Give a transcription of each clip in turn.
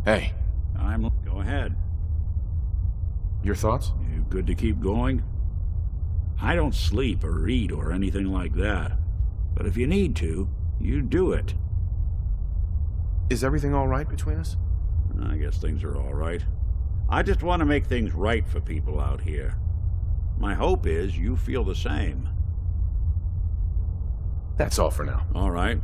Hey. Go ahead. Your thoughts? You good to keep going? I don't sleep or eat or anything like that. But if you need to, you do it. Is everything all right between us? I guess things are all right. I just want to make things right for people out here. My hope is you feel the same. That's all for now. All right.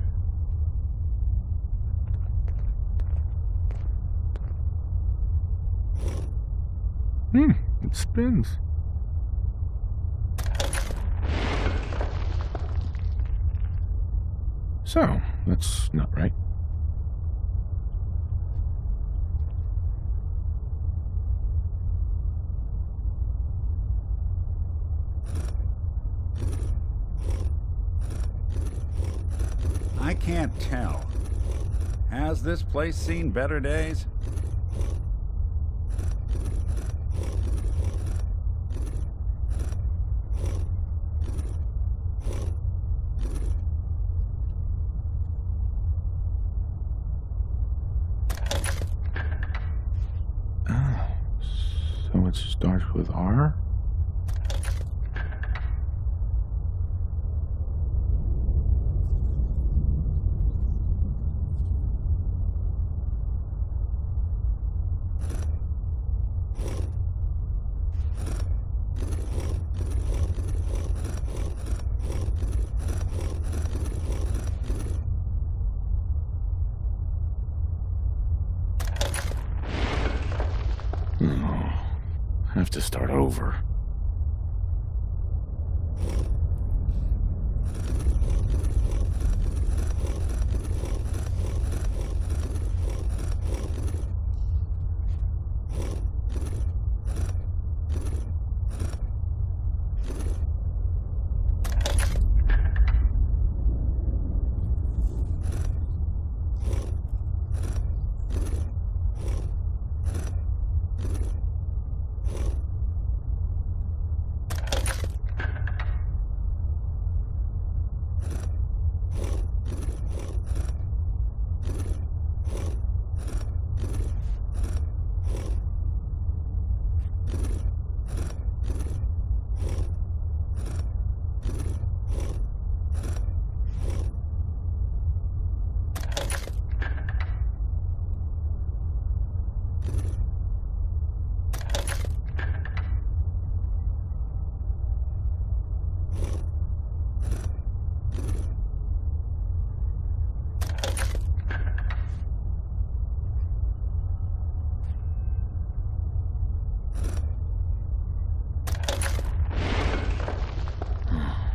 It spins. So, that's not right. I can't tell. Has this place seen better days? So it starts with R? Have to start over.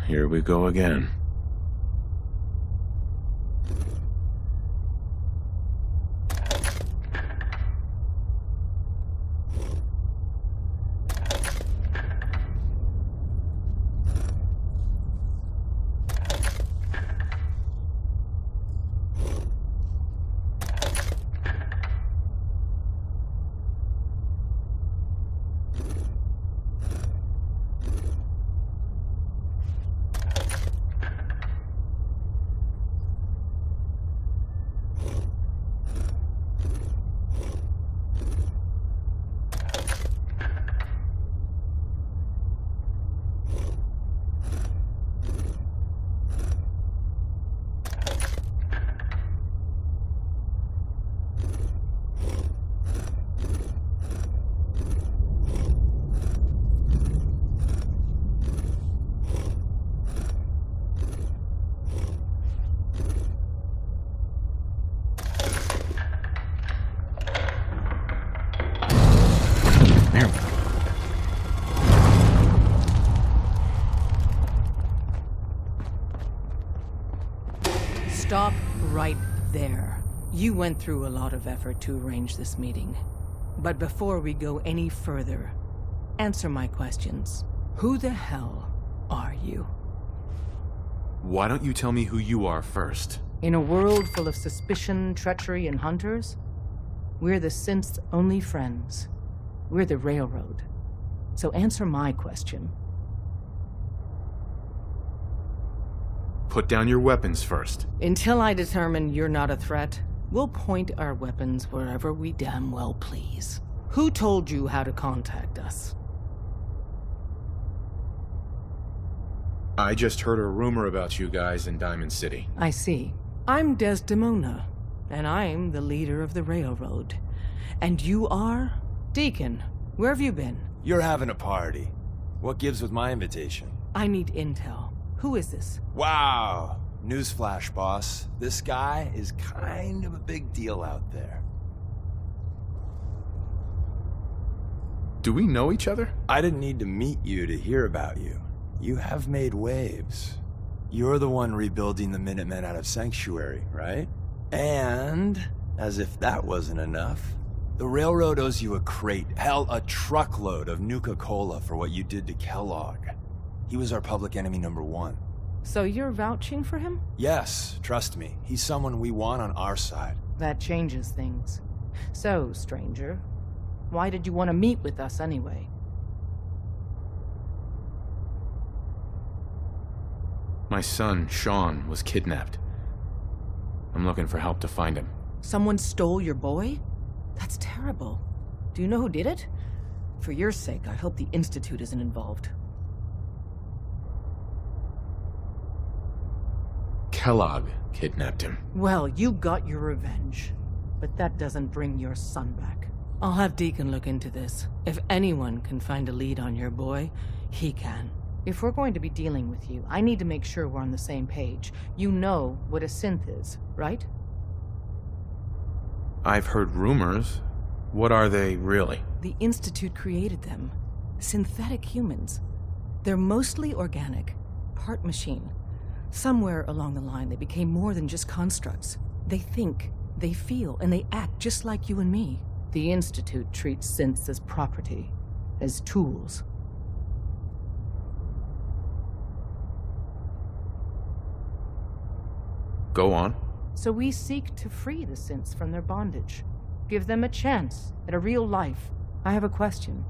Here we go again. There we go. Stop right there. You went through a lot of effort to arrange this meeting. But before we go any further, answer my questions. Who the hell are you? Why don't you tell me who you are first? In a world full of suspicion, treachery, and hunters, we're the synth's only friends. We're the Railroad. So answer my question. Put down your weapons first. Until I determine you're not a threat, We'll point our weapons wherever we damn well please. Who told you how to contact us? I just heard a rumor about you guys in Diamond City. I see. I'm Desdemona, and I'm the leader of the railroad. And you are? Deacon, where have you been? You're having a party. What gives with my invitation? I need intel. Who is this? Wow! Newsflash, boss. This guy is kind of a big deal out there. Do we know each other? I didn't need to meet you to hear about you. You have made waves. You're the one rebuilding the Minutemen out of Sanctuary, right? And, as if that wasn't enough, the railroad owes you a crate, hell, a truckload of Nuka-Cola for what you did to Kellogg. He was our public enemy #1. So you're vouching for him? Yes, trust me. He's someone we want on our side. That changes things. So, stranger, why did you want to meet with us anyway? My son, Sean, was kidnapped. I'm looking for help to find him. Someone stole your boy? That's terrible. Do you know who did it? For your sake, I hope the Institute isn't involved. Kellogg kidnapped him. Well, you got your revenge. But that doesn't bring your son back. I'll have Deacon look into this. If anyone can find a lead on your boy, he can. If we're going to be dealing with you, I need to make sure we're on the same page. You know what a synth is, right? I've heard rumors. What are they, really? The Institute created them. Synthetic humans. They're mostly organic, part machine. Somewhere along the line, they became more than just constructs. They think, they feel, and they act just like you and me. The Institute treats synths as property, as tools. Go on. So we seek to free the synths from their bondage. Give them a chance at a real life. I have a question.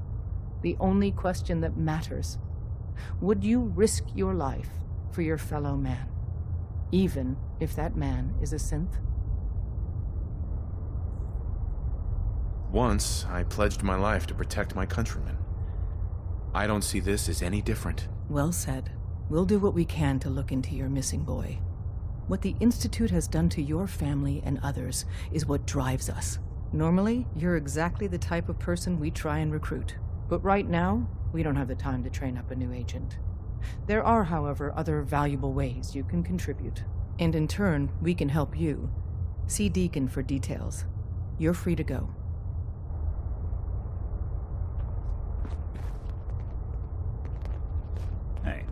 The only question that matters. Would you risk your life for your fellow man? Even if that man is a synth? Once, I pledged my life to protect my countrymen. I don't see this as any different. Well said. We'll do what we can to look into your missing boy. What the Institute has done to your family and others is what drives us. Normally, you're exactly the type of person we try and recruit. But right now, we don't have the time to train up a new agent. There are, however, other valuable ways you can contribute. And in turn, we can help you. See Deacon for details. You're free to go. Hey.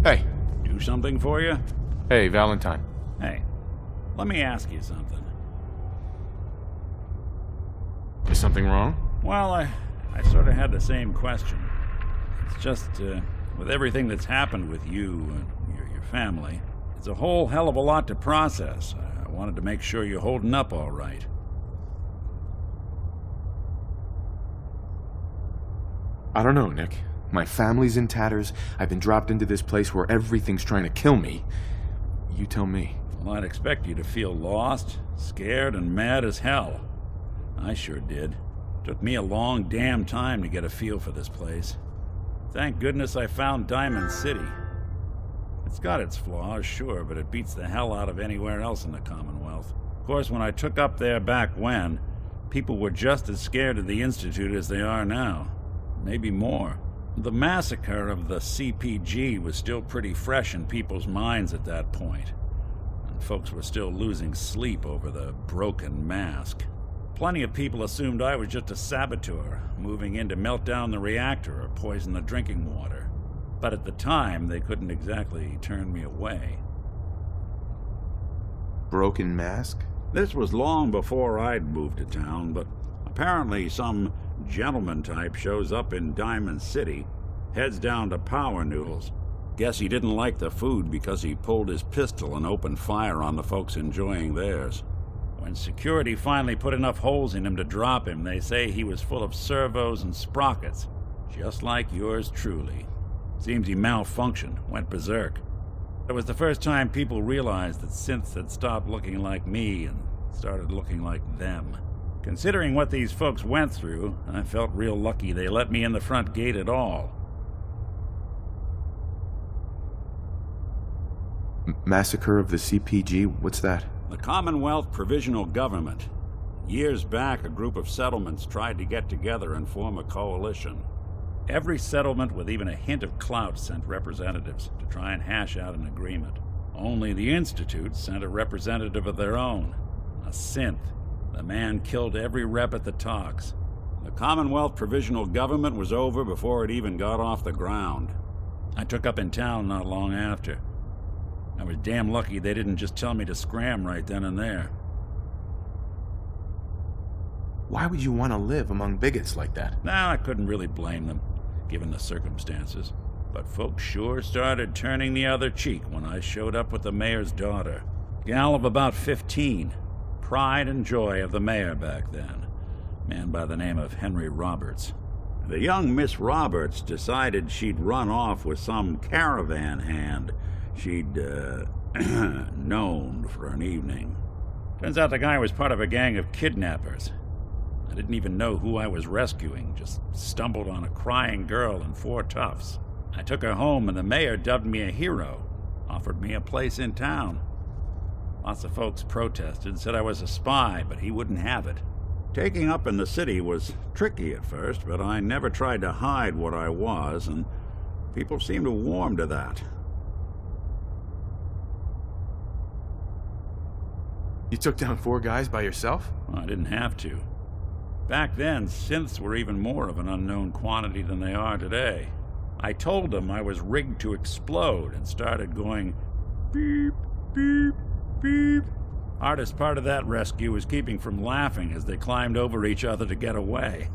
Hey. Do something for you? Hey, Valentine. Hey, let me ask you something. Is something wrong? Well, I sort of had the same question. It's just, with everything that's happened with you and your family, it's a whole hell of a lot to process. I wanted to make sure you're holding up all right. I don't know, Nick. My family's in tatters. I've been dropped into this place where everything's trying to kill me. You tell me. Well, I'd expect you to feel lost, scared, and mad as hell. I sure did. Took me a long damn time to get a feel for this place. Thank goodness I found Diamond City. It's got its flaws, sure, but it beats the hell out of anywhere else in the Commonwealth. Of course, when I took up there back when, people were just as scared of the Institute as they are now. Maybe more. The massacre of the CPG was still pretty fresh in people's minds at that point, and folks were still losing sleep over the broken mask. Plenty of people assumed I was just a saboteur, moving in to melt down the reactor or poison the drinking water. But at the time, they couldn't exactly turn me away. Broken mask? This was long before I'd moved to town, but apparently some gentleman type shows up in Diamond City, heads down to Power Noodles. Guess he didn't like the food because he pulled his pistol and opened fire on the folks enjoying theirs. When security finally put enough holes in him to drop him, they say he was full of servos and sprockets, just like yours truly. Seems he malfunctioned, went berserk. It was the first time people realized that synths had stopped looking like me and started looking like them. Considering what these folks went through, I felt real lucky they let me in the front gate at all. Massacre of the CPG? What's that? The Commonwealth Provisional Government. Years back, a group of settlements tried to get together and form a coalition. Every settlement with even a hint of clout sent representatives to try and hash out an agreement. Only the Institute sent a representative of their own, a synth. The man killed every rep at the talks. The Commonwealth Provisional Government was over before it even got off the ground. I took up in town not long after. I was damn lucky they didn't just tell me to scram right then and there. Why would you want to live among bigots like that? Now, I couldn't really blame them, given the circumstances. But folks sure started turning the other cheek when I showed up with the mayor's daughter. Gal of about 15. Pride and joy of the mayor back then. Man by the name of Henry Roberts. The young Miss Roberts decided she'd run off with some caravan hand she'd, known for an evening. Turns out the guy was part of a gang of kidnappers. I didn't even know who I was rescuing, just stumbled on a crying girl and 4 toughs. I took her home and the mayor dubbed me a hero, offered me a place in town. Lots of folks protested, said I was a spy, but he wouldn't have it. Taking up in the city was tricky at first, but I never tried to hide what I was, and people seemed to warm to that. You took down 4 guys by yourself? Well, I didn't have to. Back then, synths were even more of an unknown quantity than they are today. I told them I was rigged to explode and started going beep, beep, beep. Hardest part of that rescue was keeping from laughing as they climbed over each other to get away.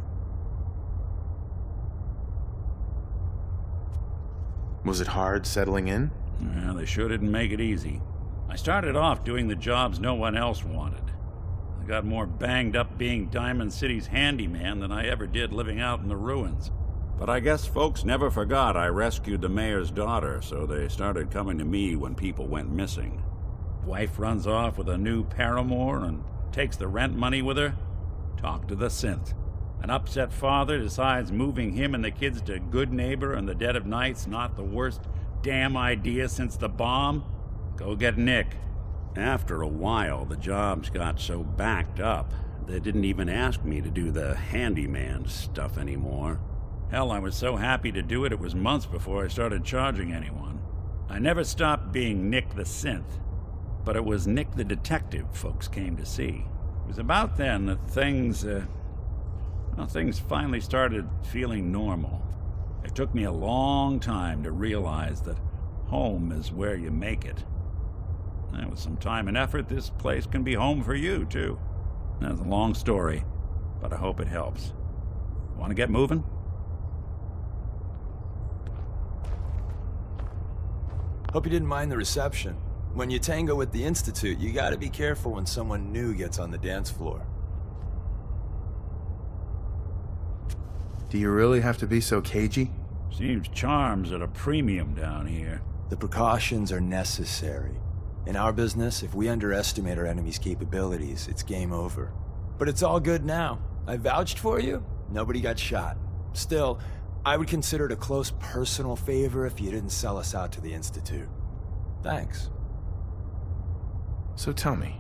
Was it hard settling in? Well, they sure didn't make it easy. I started off doing the jobs no one else wanted. I got more banged up being Diamond City's handyman than I ever did living out in the ruins. But I guess folks never forgot I rescued the mayor's daughter, so they started coming to me when people went missing. Wife runs off with a new paramour and takes the rent money with her. Talk to the synth. An upset father decides moving him and the kids to Good Neighbor in the dead of night's not the worst damn idea since the bomb. Go get Nick. After a while, the jobs got so backed up, they didn't even ask me to do the handyman stuff anymore. Hell, I was so happy to do it, it was months before I started charging anyone. I never stopped being Nick the Synth, but it was Nick the Detective folks came to see. It was about then that things finally started feeling normal. It took me a long time to realize that home is where you make it. And with some time and effort, this place can be home for you, too. That's a long story, but I hope it helps. Want to get moving? Hope you didn't mind the reception. When you tango with the Institute, you gotta be careful when someone new gets on the dance floor. Do you really have to be so cagey? Seems charm's at a premium down here. The precautions are necessary. In our business, if we underestimate our enemy's capabilities, it's game over. But it's all good now. I vouched for you. Nobody got shot. Still, I would consider it a close personal favor if you didn't sell us out to the Institute. Thanks. So tell me,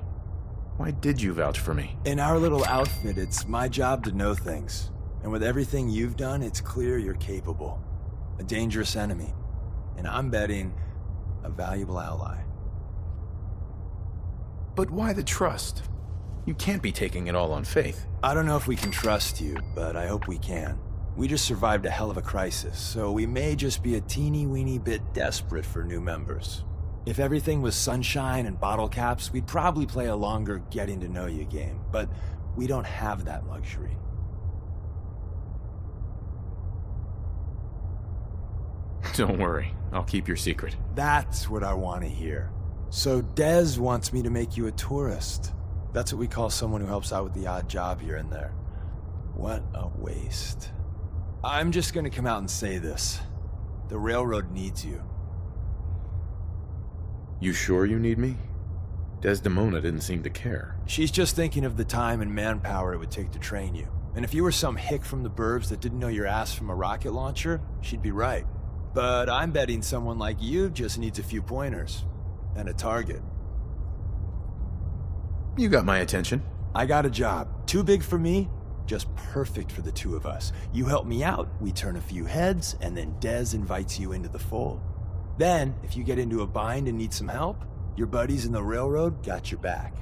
why did you vouch for me? In our little outfit, it's my job to know things. And with everything you've done, it's clear you're capable. A dangerous enemy. And I'm betting a valuable ally. But why the trust? You can't be taking it all on faith. I don't know if we can trust you, but I hope we can. We just survived a hell of a crisis, so we may just be a teeny-weeny bit desperate for new members. If everything was sunshine and bottle caps, we'd probably play a longer getting-to-know-you game, but we don't have that luxury. Don't worry, I'll keep your secret. That's what I want to hear. So Dez wants me to make you a tourist. That's what we call someone who helps out with the odd job here and there. What a waste. I'm just gonna come out and say this. The railroad needs you. You sure you need me? Desdemona didn't seem to care. She's just thinking of the time and manpower it would take to train you. And if you were some hick from the burbs that didn't know your ass from a rocket launcher, she'd be right. But I'm betting someone like you just needs a few pointers. And a target. You got my attention. I got a job. Too big for me, just perfect for the two of us. You help me out, we turn a few heads, and then Dez invites you into the fold. Then, if you get into a bind and need some help, your buddies in the railroad got your back.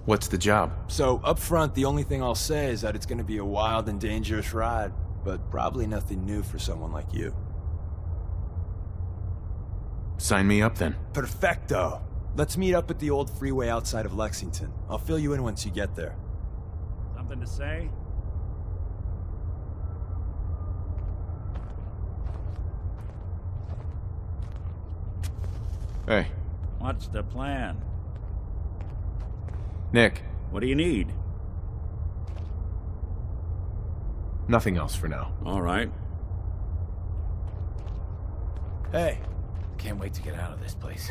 What's the job? So, up front, the only thing I'll say is that it's gonna be a wild and dangerous ride, but probably nothing new for someone like you. Sign me up then. Perfecto! Let's meet up at the old freeway outside of Lexington. I'll fill you in once you get there. Something to say? Hey, What's the plan? Nick. What do you need? Nothing else for now. All right. Hey, Can't wait to get out of this place.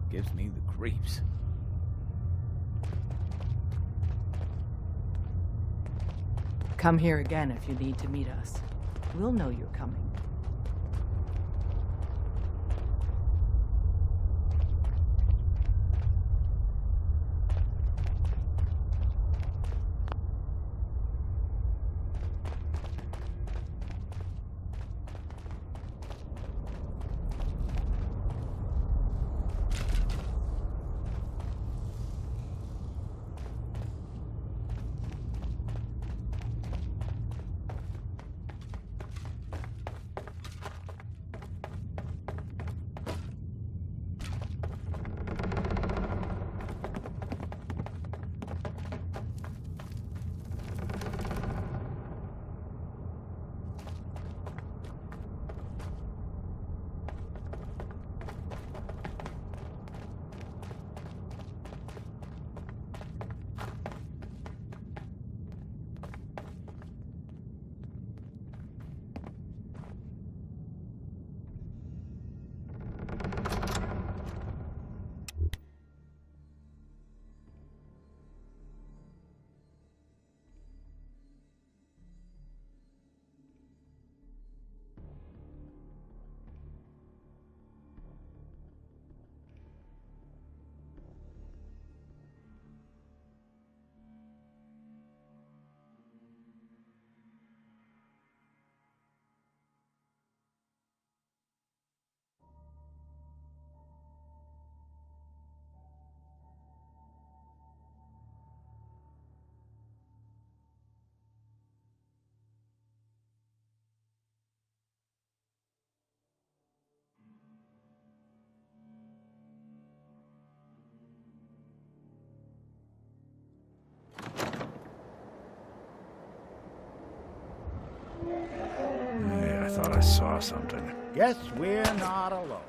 Gives me the creeps. Come here again if you need to meet us. We'll know you're coming. Hey, I thought I saw something. Guess we're not alone.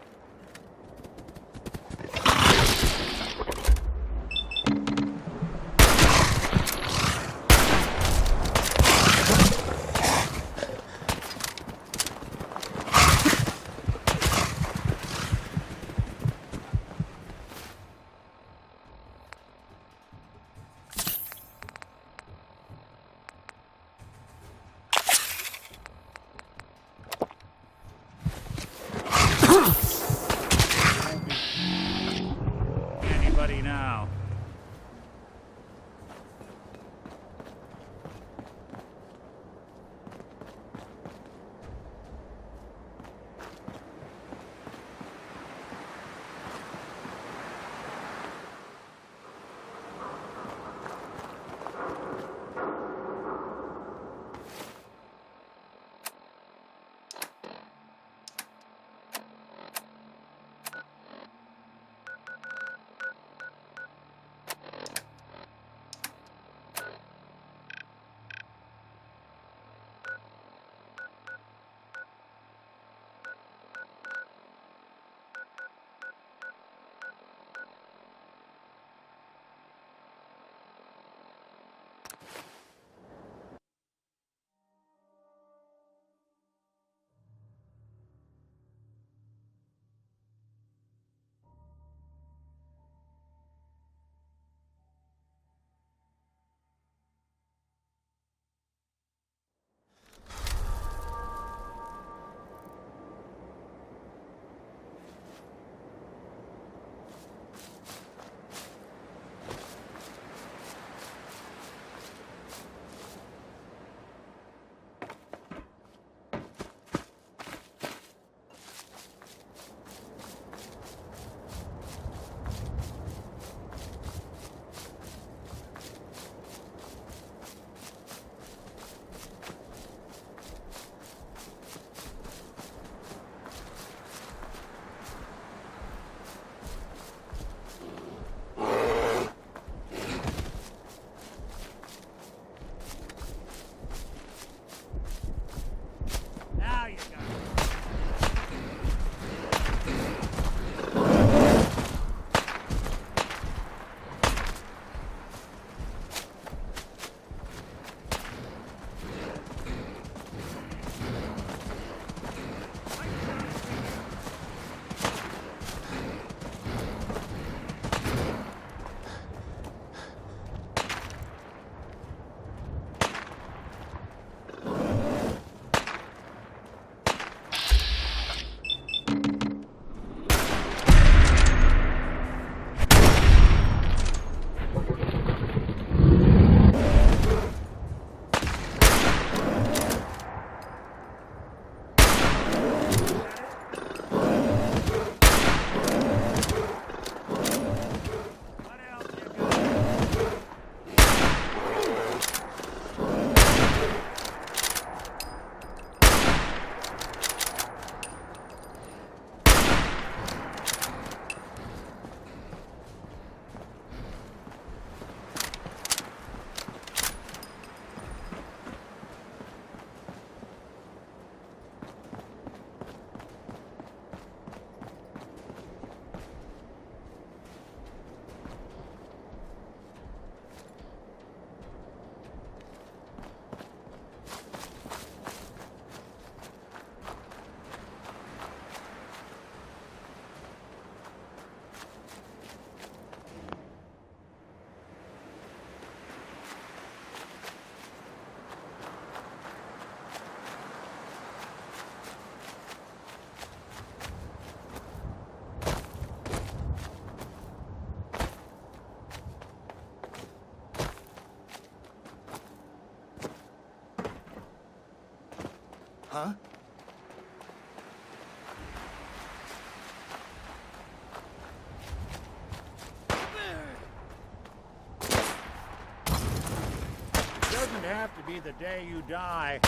Huh? Doesn't have to be the day you die.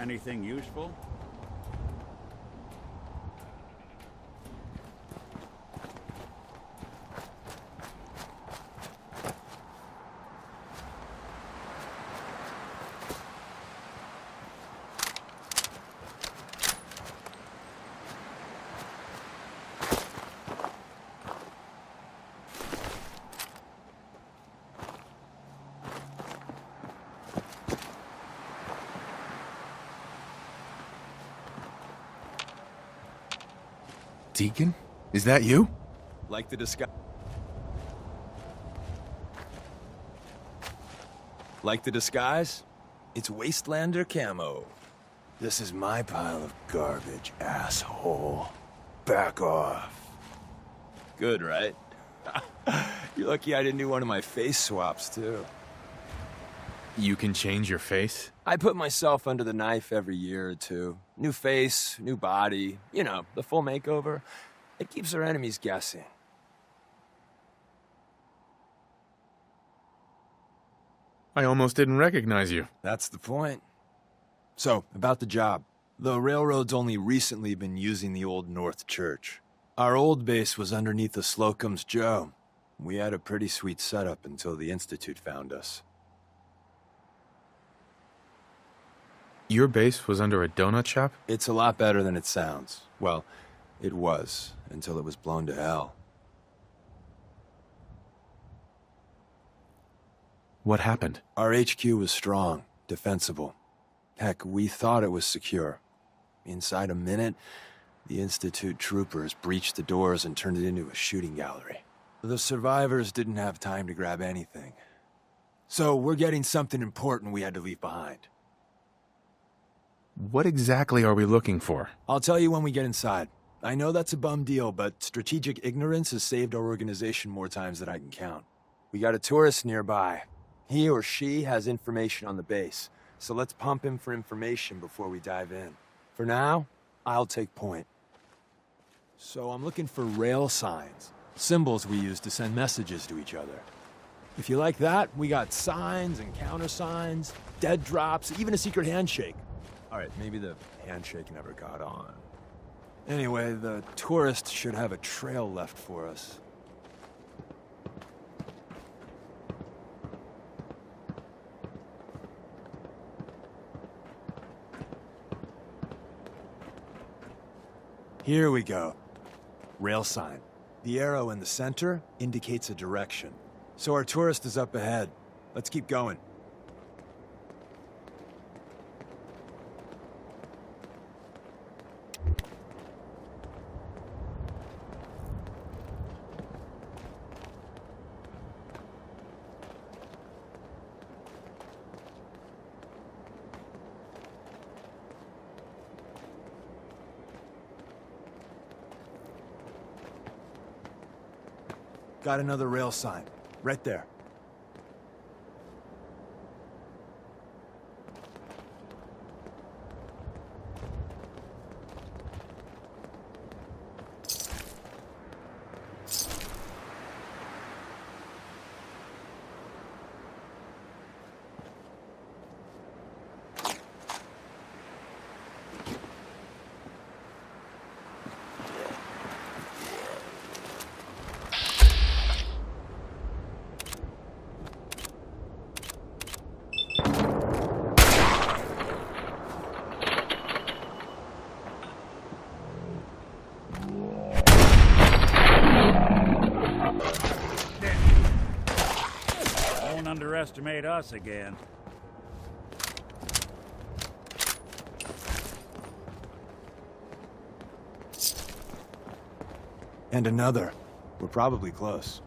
Anything useful? Deacon? Is that you? Like the disguise? Like the disguise? It's Wastelander camo. This is my pile of garbage, asshole. Back off. Good, right? You're lucky I didn't do one of my face swaps, too. You can change your face? I put myself under the knife every year or two. New face, new body, you know, the full makeover. It keeps our enemies guessing. I almost didn't recognize you. That's the point. So, about the job. The railroad's only recently been using the Old North Church. Our old base was underneath the Slocum's Joe. We had a pretty sweet setup until the Institute found us. Your base was under a donut shop? It's a lot better than it sounds. Well, it was, until it was blown to hell. What happened? Our HQ was strong, defensible. Heck, we thought it was secure. Inside a minute, the Institute troopers breached the doors and turned it into a shooting gallery. The survivors didn't have time to grab anything. So we're getting something important we had to leave behind. What exactly are we looking for? I'll tell you when we get inside. I know that's a bum deal, but strategic ignorance has saved our organization more times than I can count. We got a tourist nearby. He or she has information on the base, so let's pump him for information before we dive in. For now, I'll take point. So I'm looking for rail signs, symbols we use to send messages to each other. If you like that, we got signs and countersigns, dead drops, even a secret handshake. All right, maybe the handshake never got on. Anyway, the tourist should have a trail left for us. Here we go. Rail sign. The arrow in the center indicates a direction. So our tourist is up ahead. Let's keep going. Got another rail sign. Right there. underestimate us again. And another. We're probably close.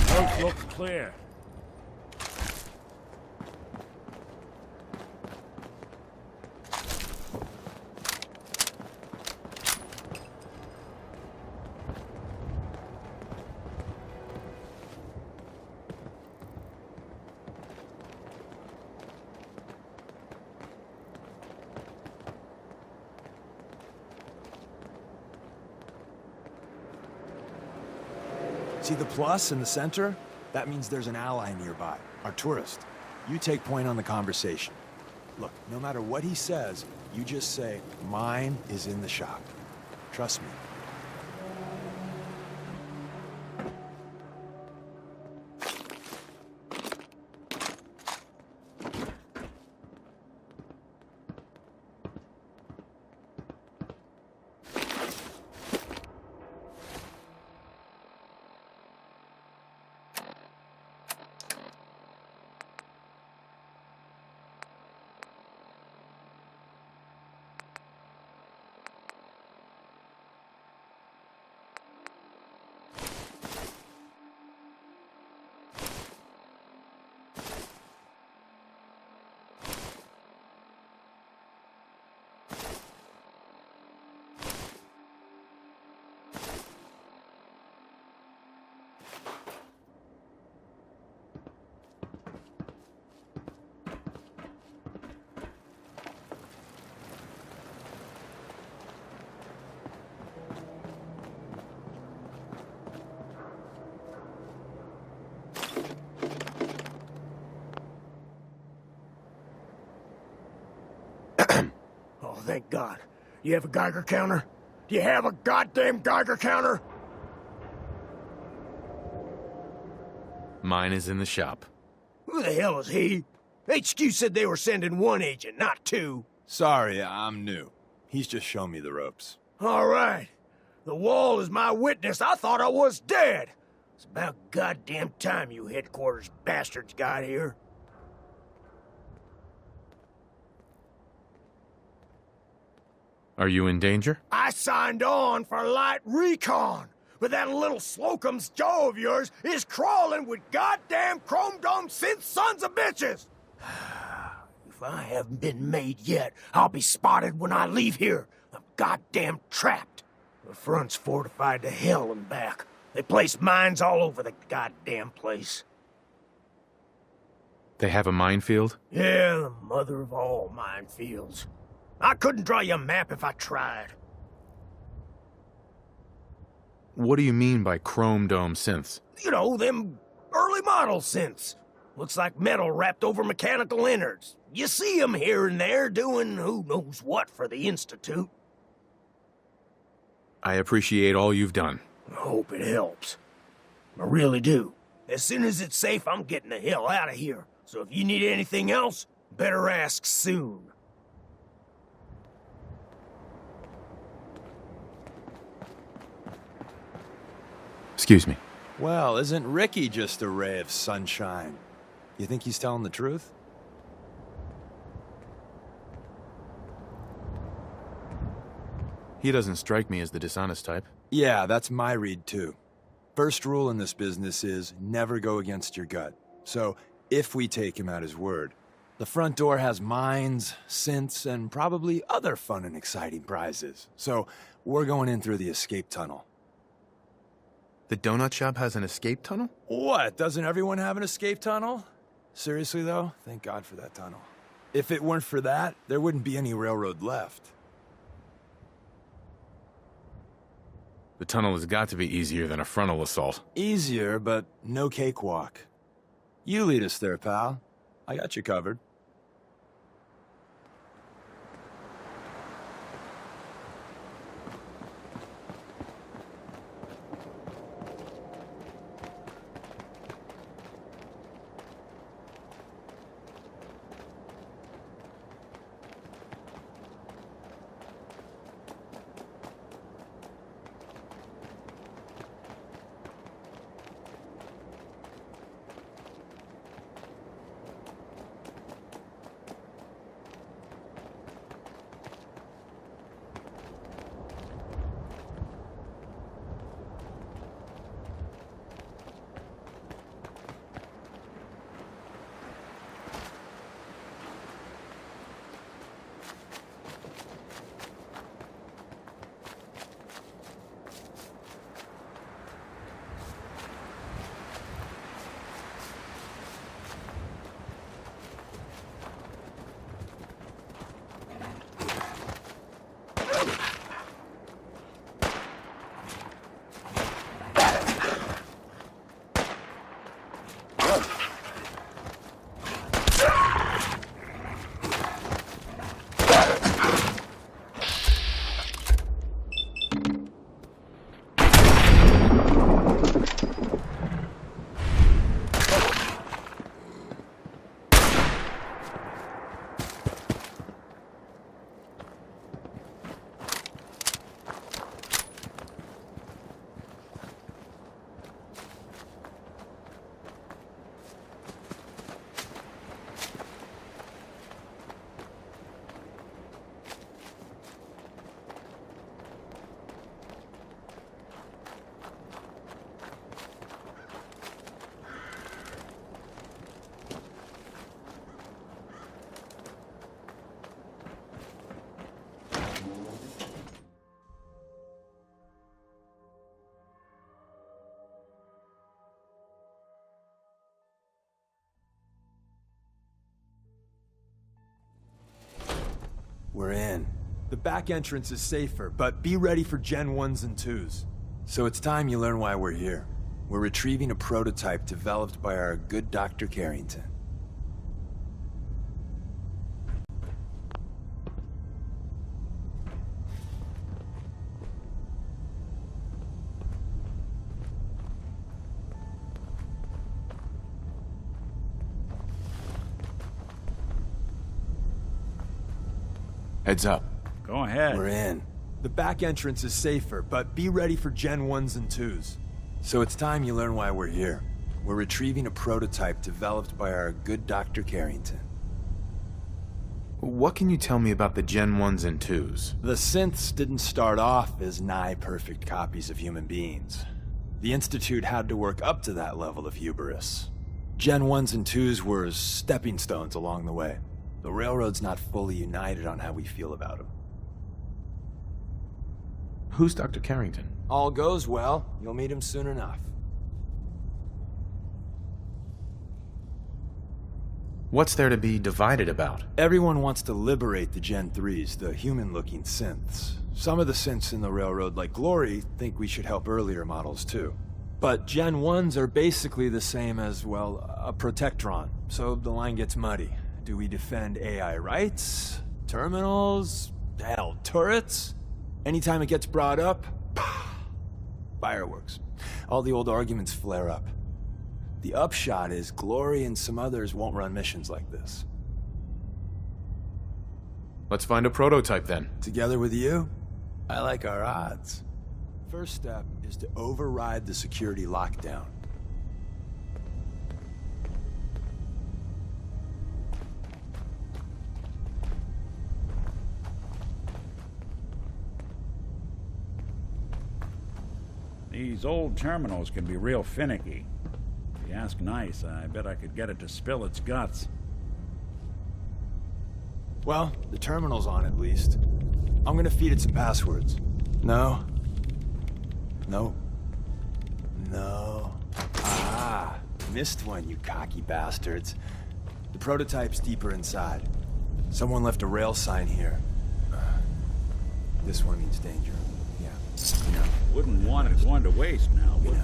Coast looks clear. See the plus in the center? That means there's an ally nearby, our tourist. You take point on the conversation. Look, no matter what he says, you just say, mine is in the shop. Trust me. Oh, thank God. You have a Geiger counter? Do you have a goddamn Geiger counter? Mine is in the shop. Who the hell is he? HQ said they were sending one agent, not two. Sorry, I'm new. He's just shown me the ropes. All right. The wall is my witness. I thought I was dead. It's about goddamn time you headquarters bastards got here. Are you in danger? I signed on for light recon, but that little Slocum's Joe of yours is crawling with goddamn chrome dome synth sons of bitches! If I haven't been made yet, I'll be spotted when I leave here. I'm goddamn trapped. The front's fortified to hell and back. They place mines all over the goddamn place. They have a minefield? Yeah, the mother of all minefields. I couldn't draw you a map if I tried. What do you mean by chrome dome synths? You know, them early model synths. Looks like metal wrapped over mechanical innards. You see them here and there doing who knows what for the Institute. I appreciate all you've done. I hope it helps. I really do. As soon as it's safe, I'm getting the hell out of here. So if you need anything else, better ask soon. Excuse me. Well, isn't Ricky just a ray of sunshine? You think he's telling the truth? He doesn't strike me as the dishonest type. Yeah, that's my read too. First rule in this business is never go against your gut. So, if we take him at his word, the front door has mines, synths, and probably other fun and exciting prizes. So, we're going in through the escape tunnel. The donut shop has an escape tunnel? What? Doesn't everyone have an escape tunnel? Seriously, though? Thank God for that tunnel. If it weren't for that, there wouldn't be any railroad left. The tunnel has got to be easier than a frontal assault. Easier, but no cakewalk. You lead us there, pal. I got you covered. We're in. The back entrance is safer, but be ready for Gen 1s and 2s. So it's time you learn why we're here. We're retrieving a prototype developed by our good Dr. Carrington. Heads up. Go ahead. We're in. The back entrance is safer, but be ready for Gen 1s and 2s. So it's time you learn why we're here. We're retrieving a prototype developed by our good Dr. Carrington. What can you tell me about the Gen 1s and 2s? The synths didn't start off as nigh-perfect copies of human beings. The Institute had to work up to that level of hubris. Gen 1s and 2s were stepping stones along the way. The Railroad's not fully united on how we feel about him. Who's Dr. Carrington? All goes well, you'll meet him soon enough. What's there to be divided about? Everyone wants to liberate the Gen 3s, the human-looking synths. Some of the synths in the Railroad, like Glory, think we should help earlier models too. But Gen 1s are basically the same as, well, a Protectron, so the line gets muddy. Do we defend AI rights? Terminals? Hell, turrets? Anytime it gets brought up, fireworks. All the old arguments flare up. The upshot is Glory and some others won't run missions like this. Let's find a prototype then. Together with you, I like our odds. First step is to override the security lockdown. These old terminals can be real finicky. If you ask nice, I bet I could get it to spill its guts. Well, the terminal's on at least. I'm gonna feed it some passwords. No. No. No. Ah, missed one, you cocky bastards. The prototype's deeper inside. Someone left a rail sign here. This one means danger. Yeah. No. Wouldn't want it going to waste now, would we?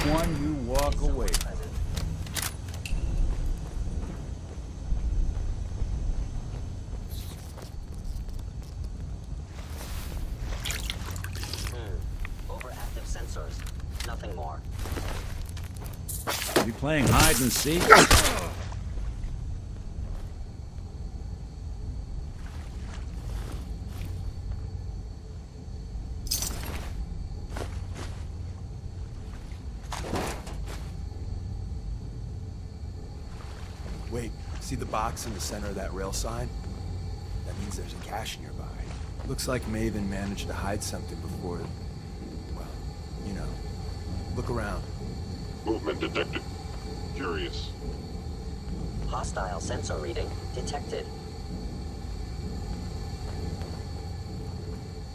One you walk away from. Overactive sensors. Nothing more. You playing hide and seek? Wait, see the box in the center of that rail sign? That means there's a cache nearby. Looks like Maven managed to hide something before, well, you know. Look around. Movement detected. Curious. Hostile sensor reading detected.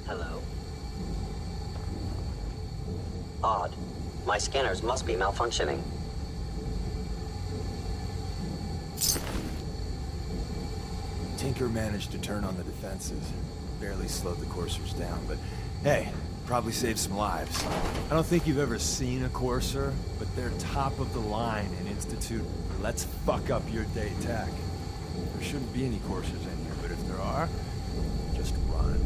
Hello? Odd. My scanners must be malfunctioning. Tinker managed to turn on the defenses. Barely slowed the coursers down, but hey, probably saved some lives. I don't think you've ever seen a courser, but they're top of the line in Institute. Let's fuck up your day tech. There shouldn't be any coursers in here, but if there are, just run.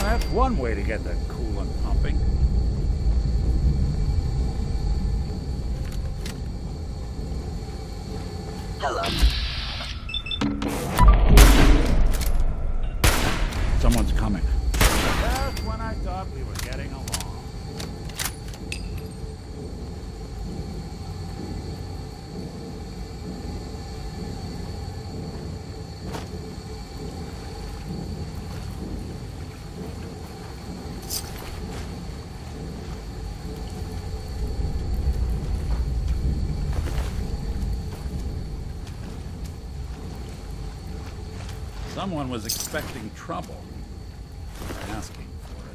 That's one way to get the coolant pumping. Hello. Someone's coming. Just when I thought we were getting along. Someone was expecting trouble. Asking for it.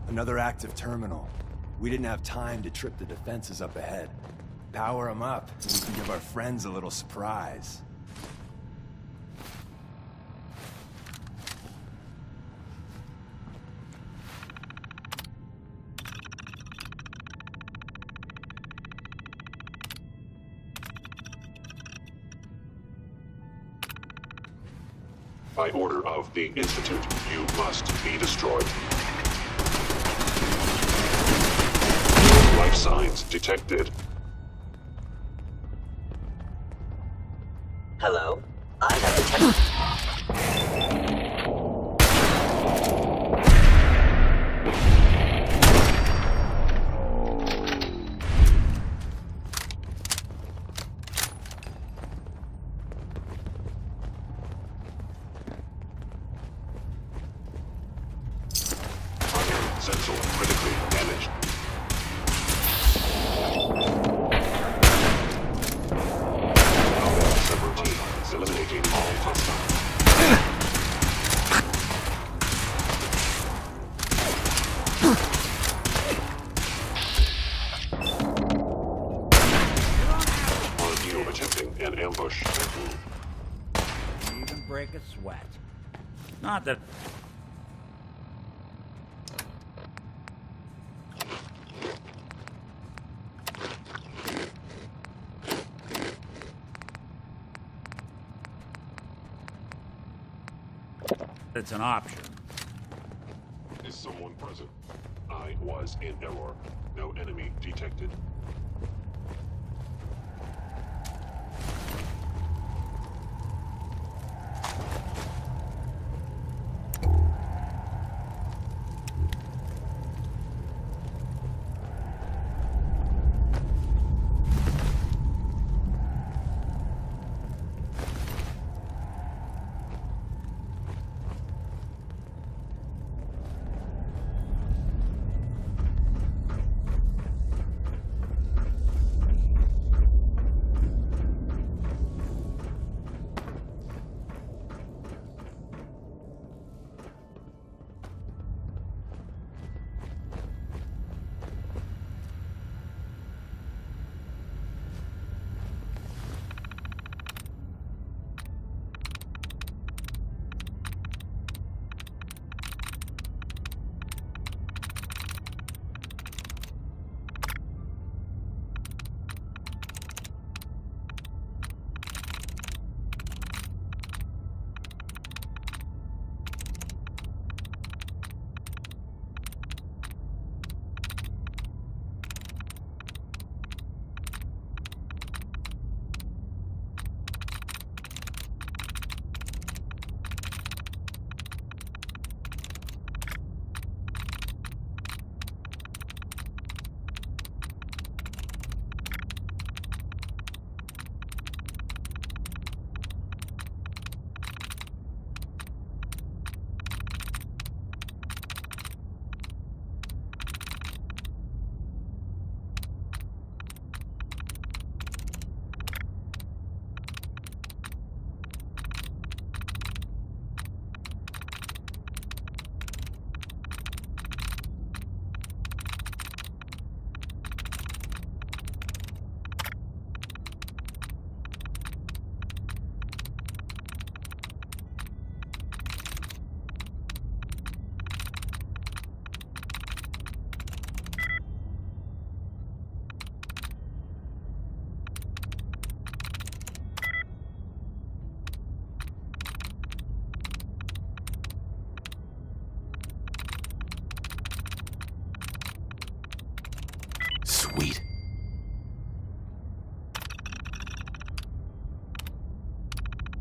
Another active terminal. We didn't have time to trip the defenses up ahead. Power them up, and we can give our friends a little surprise. By order of the Institute, you must be destroyed. Life signs detected. Hello? I have detected... Sensor critically damaged. Eliminating all hostiles. Are you attempting an ambush? Even break a sweat. Not that... it's an option. Is someone present? I was in error. No enemy detected.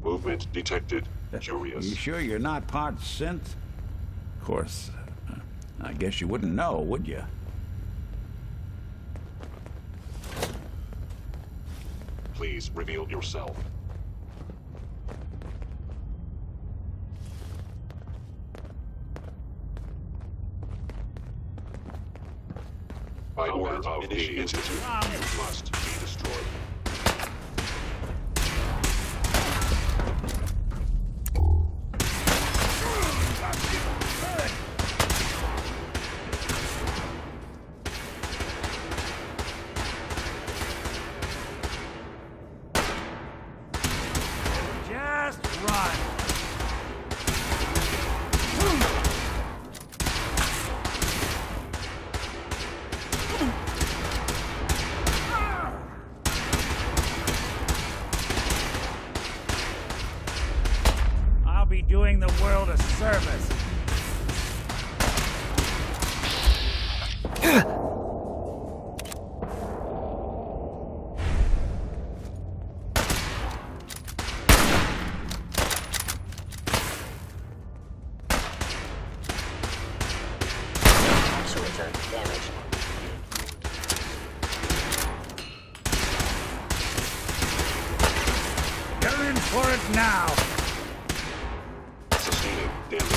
Movement detected. You Curious. sure you're not part synth? Of course, I guess you wouldn't know, would you? Please reveal yourself. By order of the Institute, you must be destroyed. Just run. I'll be doing the world a service. Actuator damaged. You're in for it now. Sustaining damage.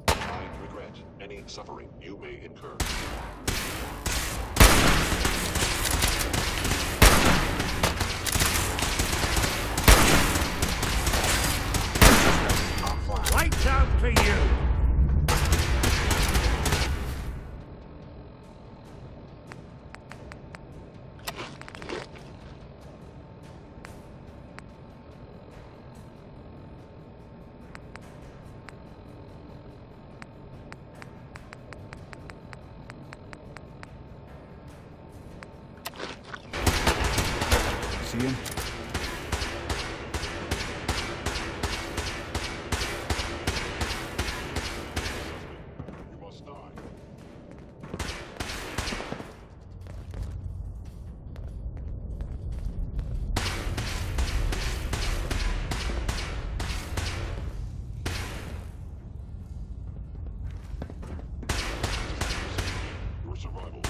I regret any suffering you may incur. Offline. Lights out to you. See him? You must die. Your survival.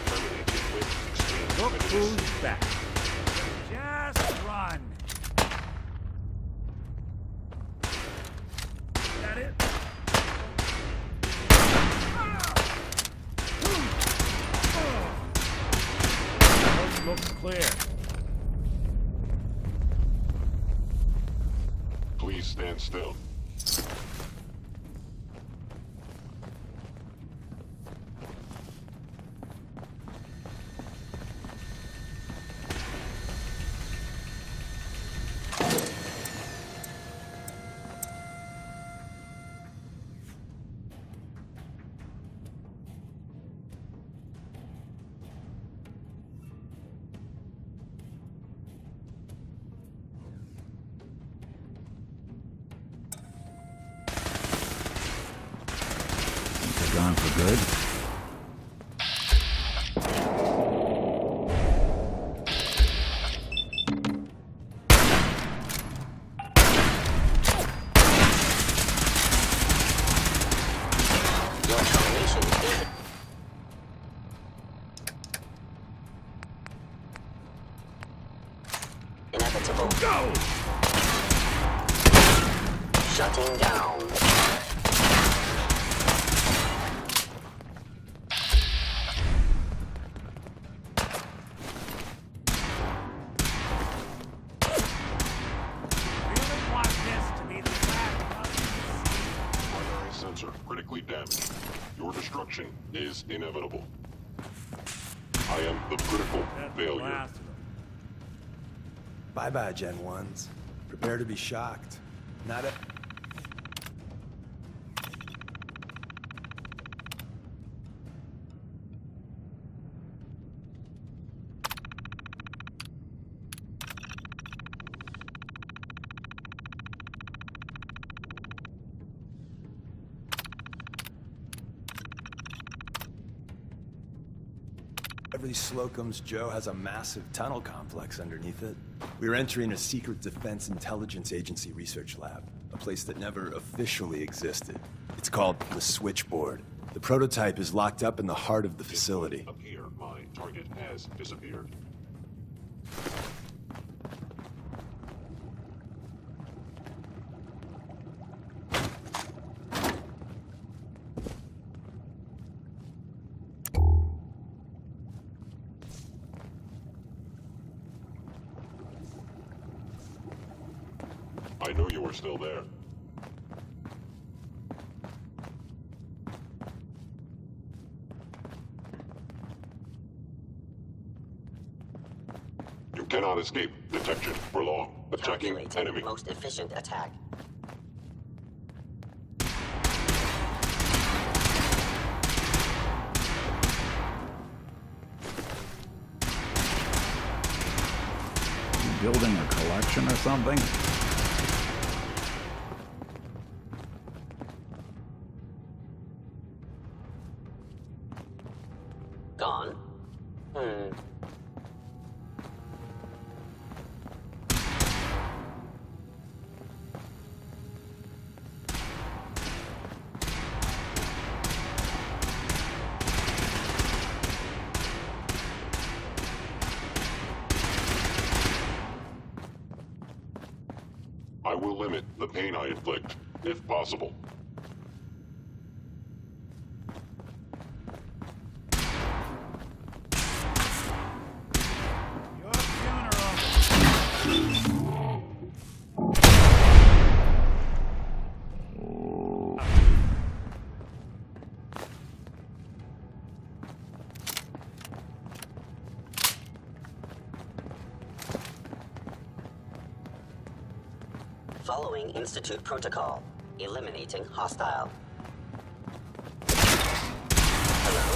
Terminated with extreme Look prejudice. who's back. Just run. That it? Coast looks clear. Please stand still. They're gone for good. Your termination is inevitable. Go! Shutting down. inevitable. I am the critical That's the failure. last of them. Bye-bye, Gen 1s. Prepare to be shocked. Not a... Every Slocum's Joe has a massive tunnel complex underneath it. We're entering a secret Defense Intelligence Agency research lab, a place that never officially existed. It's called the Switchboard. The prototype is locked up in the heart of the facility. Up here, my target has disappeared. I know you are still there. You cannot escape detection for long. Attacking Calculating enemy. most efficient attack. Building a collection or something? Gone. I will limit the pain I inflict, if possible. Your funeral. Following Institute Protocol. Eliminating hostile. Hello?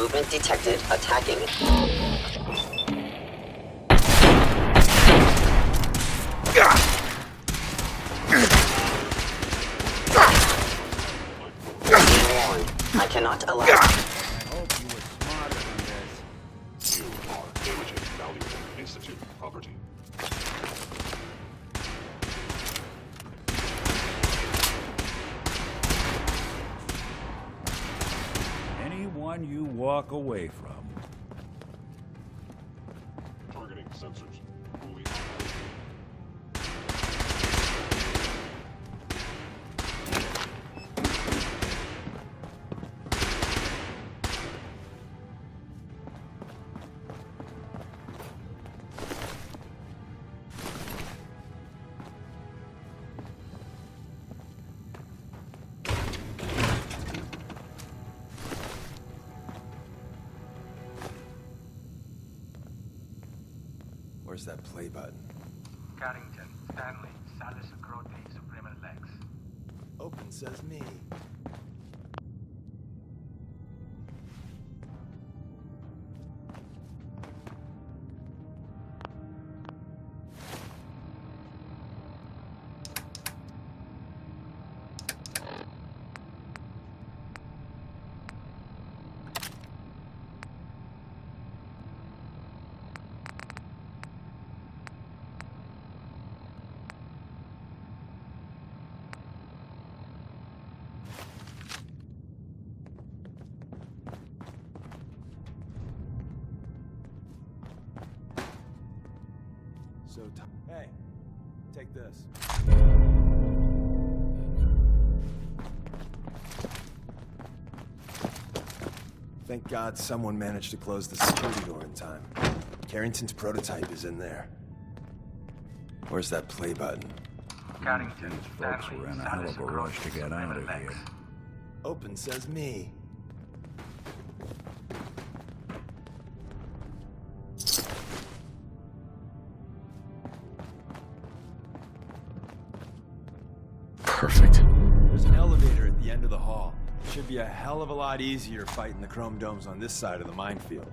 Movement detected. Attacking. Warned. I cannot allow. I hope you were smarter than this. You are damaging valuable Institute property. Anyone you walk away from. Targeting sensors. Fully Where's that play button? Carrington, Stanley, Salus Grote, Suprema Lex. Open says me. Hey, take this. Thank God someone managed to close the security door in time. Carrington's prototype is in there. Where's that play button? Carrington, These folks Stanley, were in a hell of a Salis, rush to get out of Lex. here. Open says me. Perfect. There's an elevator at the end of the hall. Should be a hell of a lot easier fighting the chrome domes on this side of the minefield.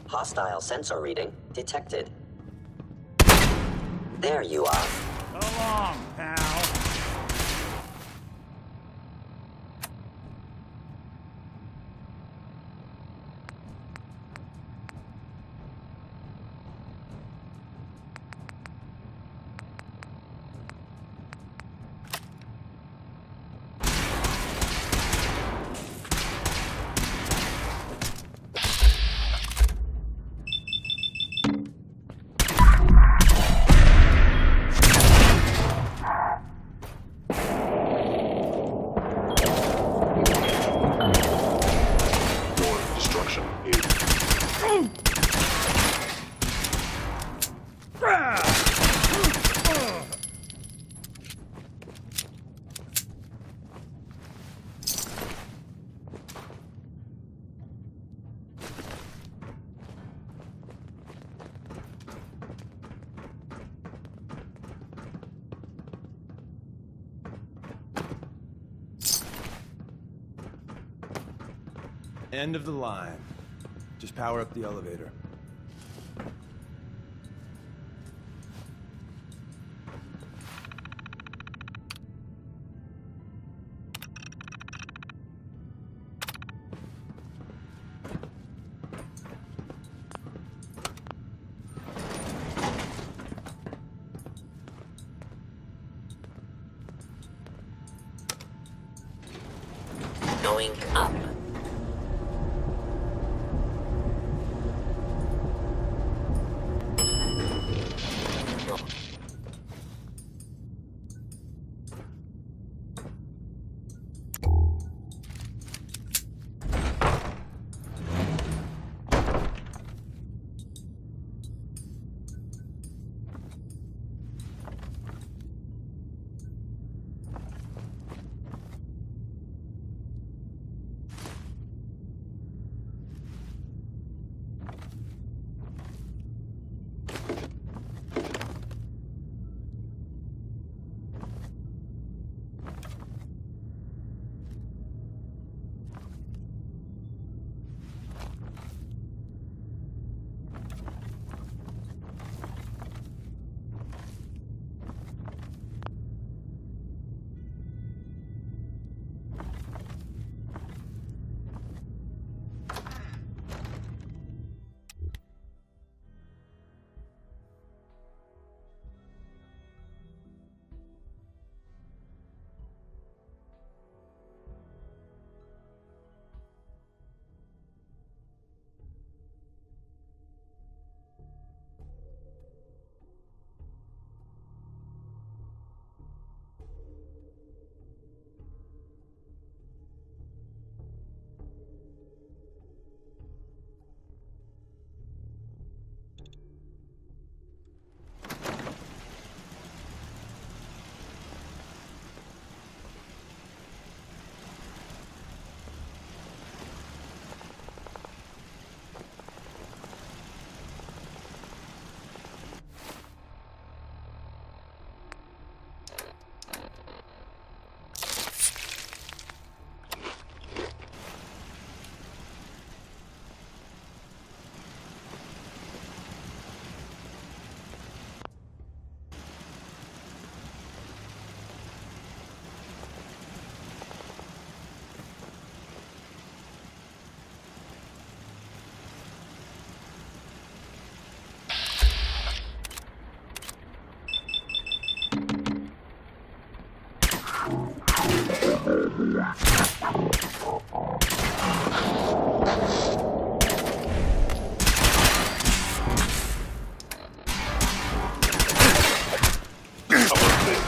Hostile sensor reading detected. There you are. So long, pal. Your destruction is End of the line. Just power up the elevator. Going up.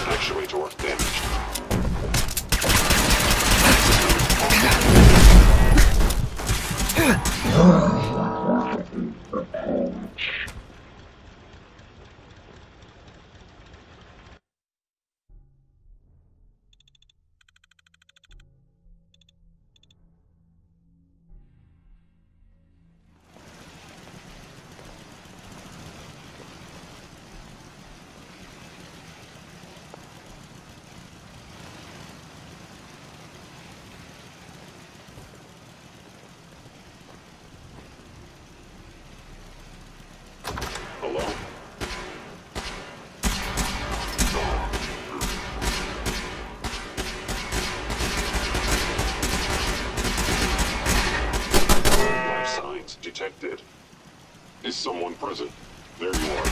Actuator damaged. Hello? Life signs detected. Is someone present? There you are.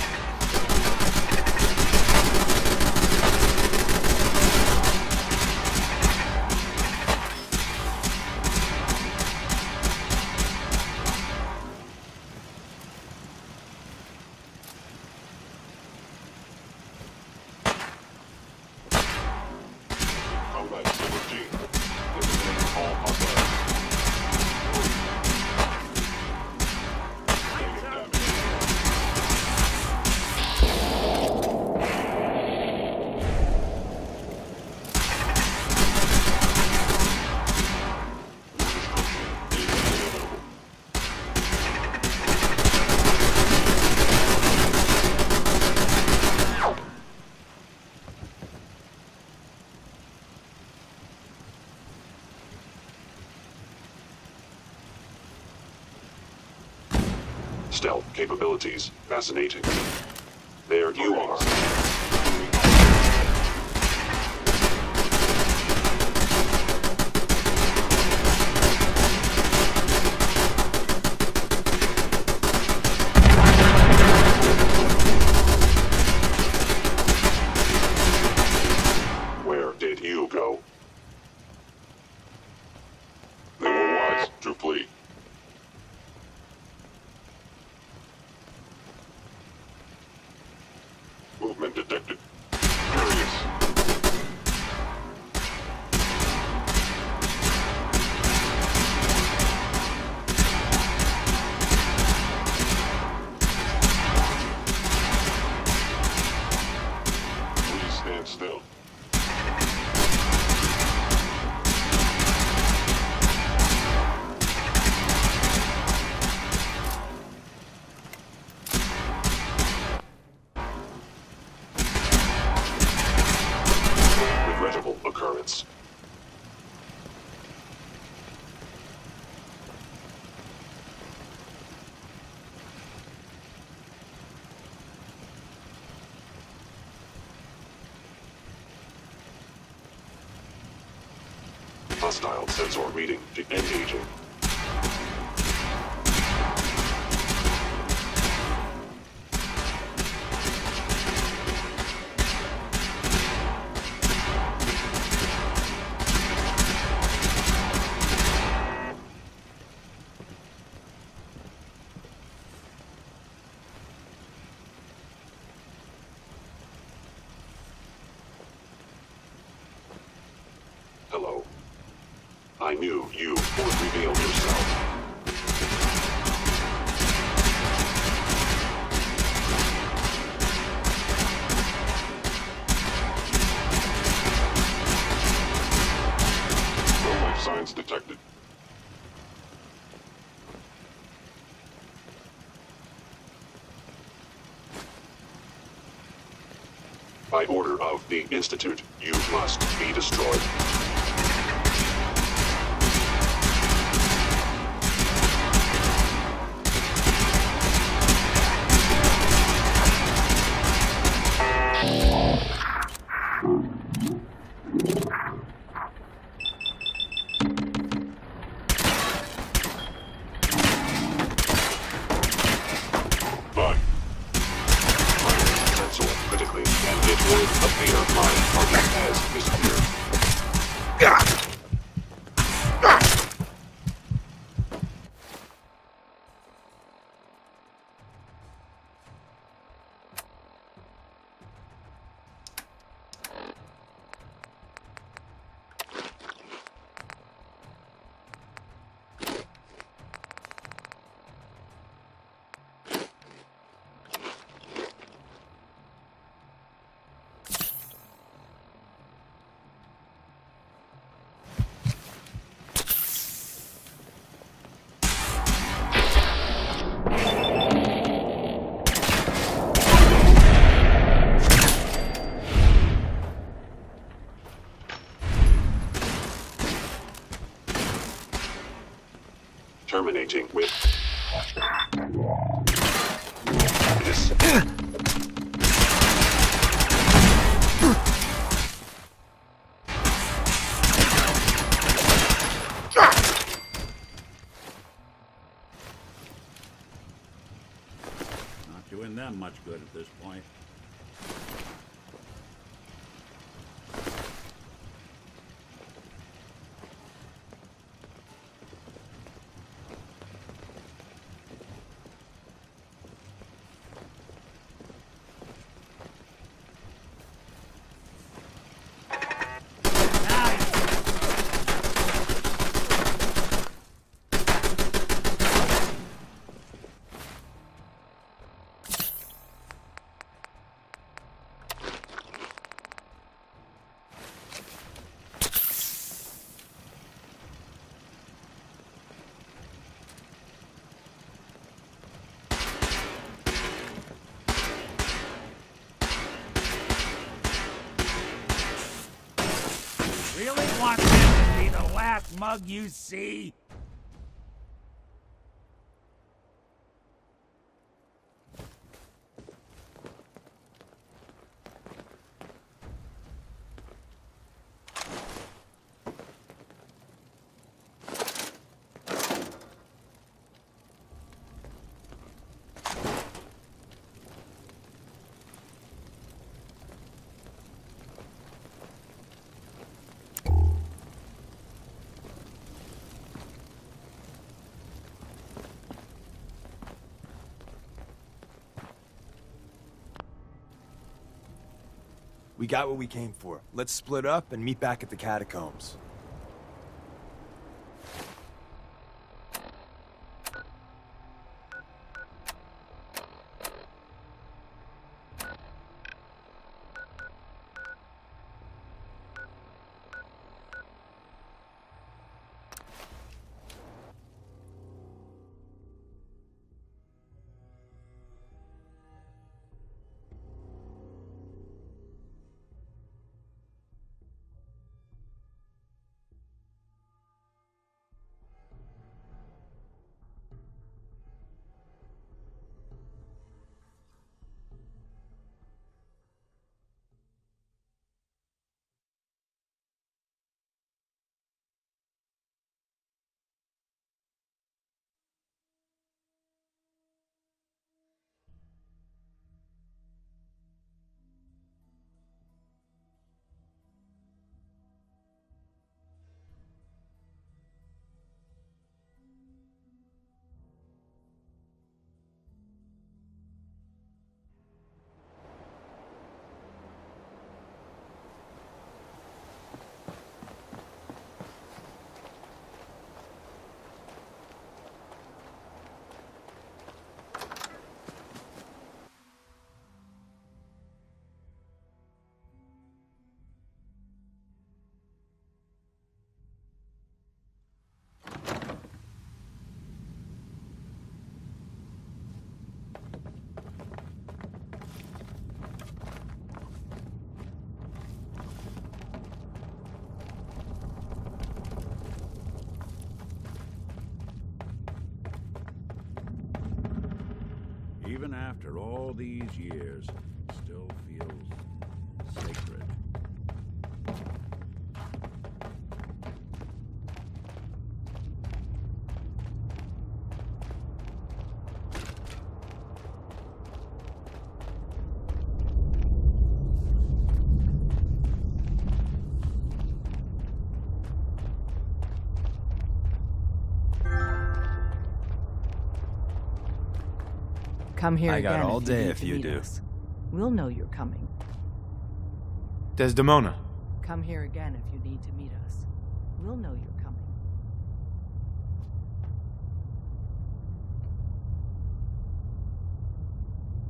Combat 17. Eliminate all hostiles. Taking damage. Stealth capabilities. Fascinating. There you are. Where did you go? They were wise to flee. Movement detected. Curious. Please stand still. Regrettable occurrence. Hostile sensor reading engaging. Hello. I knew you would reveal yourself. No life signs detected. By order of the Institute, you must be destroyed. But sensor critically, and it would appear my target has disappeared. Terminating with... This. Not doing them much good at this point. Really want this to be the last mug you see? We got what we came for. Let's split up and meet back at the catacombs. Even after all these years, it still feels sacred. Come here I got again all if day need if to you meet do. us. We'll know you're coming. Desdemona. Come here again if you need to meet us. We'll know you're coming.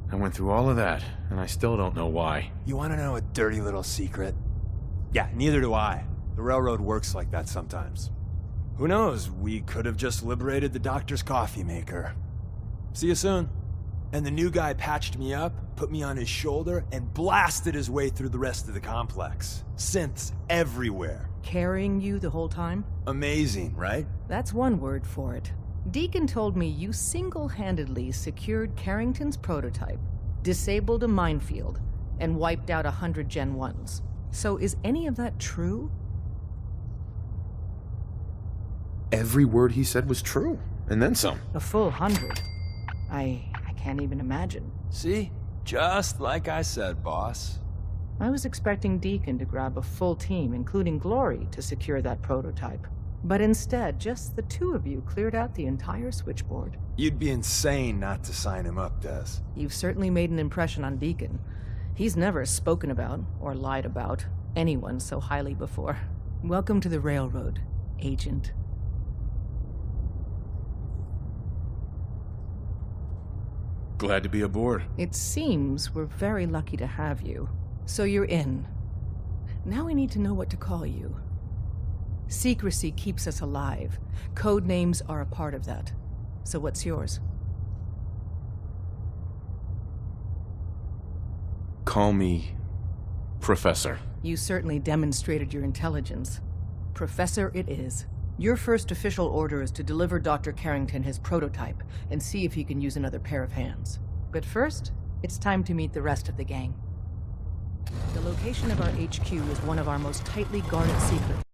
I went through all of that, and I still don't know why. You want to know a dirty little secret? Yeah, neither do I. The railroad works like that sometimes. Who knows, we could have just liberated the doctor's coffee maker. See you soon. And the new guy patched me up, put me on his shoulder, and blasted his way through the rest of the complex. Synths everywhere. Carrying you the whole time? Amazing, right? That's one word for it. Deacon told me you single-handedly secured Carrington's prototype, disabled a minefield, and wiped out 100 Gen 1s. So is any of that true? Every word he said was true, and then some. A full 100. I can't even imagine. See? Just like I said, boss. I was expecting Deacon to grab a full team, including Glory, to secure that prototype. But instead, just the two of you cleared out the entire switchboard. You'd be insane not to sign him up, Des. You've certainly made an impression on Deacon. He's never spoken about, or lied about, anyone so highly before. Welcome to the Railroad, Agent. Glad to be aboard. It seems we're very lucky to have you. So you're in. Now we need to know what to call you. Secrecy keeps us alive. Code names are a part of that. So what's yours? Call me Professor. You certainly demonstrated your intelligence. Professor it is. Your first official order is to deliver Dr. Carrington his prototype and see if he can use another pair of hands. But first, it's time to meet the rest of the gang. The location of our HQ is one of our most tightly guarded secrets.